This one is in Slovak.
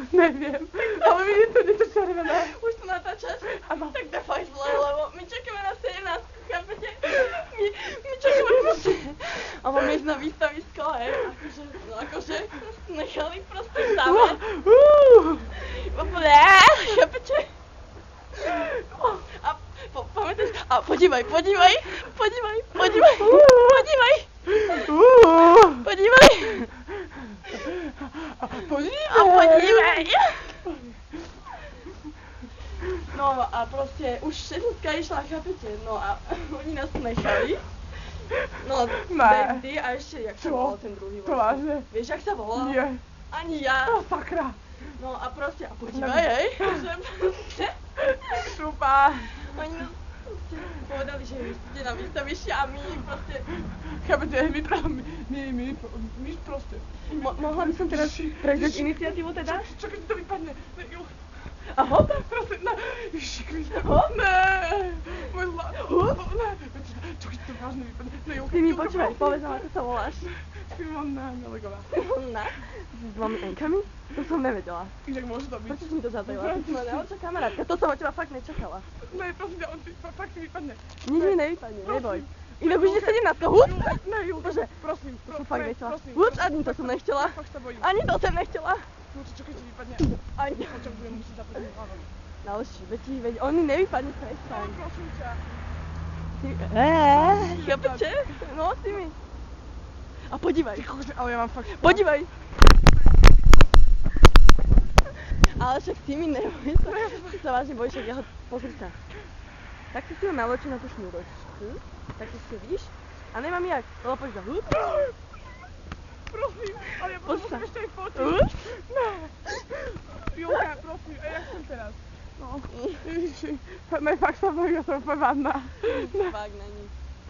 Neviem, ale vidím to niečo červené. Už to natáčaš? Áno. Tak to fakt zle, lebo my čakáme na 17, chápete? My čakáme proste. Alebo my ísť na výstavisko, hej, akože nechali proste same. Úplne, chápete? A pamätáš? A podívaj. Podívaj. No a proste už všetka išla, chápete? No a oni nás nechali. No, Bendy a ešte, jak sa volal ten druhý To vážne? Vieš, jak sa volal? Nie. Ani ja. Sakra. No a proste, a podívaj, hej, že proste. Super. Oni nás proste povedali, že vy ste na výstavište a my proste. Chápete, my proste. Mohla by som teraz prevziať iniciatívu teda? Čo keď to vypadne? A hop? Proste, ne. Ježiši Kriste. Hop? Ne. Môj zlá. Ne. Čo keď to vážne vypadne? Ty mi počúvaj, povedz nám, ako sa voláš. Simona Melegová. Simona? S dvomi N-kami? To som nevedela. Inak môže to byť. Prečo si mi to zatajila? Ty si ma najlepšia kamarátka. To som od teba fakt nečakala. Ne, prosím ťa, on ti fakt ti vypadne. Nič mi nevypadne, neboj. Inak už je 17, hup! Ne, Julka, Bože, prosím. to som fakt nechcela. Prosím. Hup, ani to som nechcela. Fakt sa bojím. Ani to som nechcela. Čo keď ti vypadne? Ani. Počak budem musieť zapadnúť áno. Ďalší, veď on mi nevypadne, prestaň. No, prosím ťa. Chápete? No, ty mi. A podívaj. Ale ja mám fakt... Podívaj. Ale však ty mi neboj sa vážne bojíš, však ja ho, pozri sa. Tak si ho naločí na tú šnúročku, tak si vidíš? A nemám jak, lebo poď za hup. Prosím, ale ja potom musím ešte aj fotiť. Ne. Julka, prosím, a ja chcem teraz. No. Ježiši, ne, fakt sa bojím, ja som úplne vadná. Fakt není.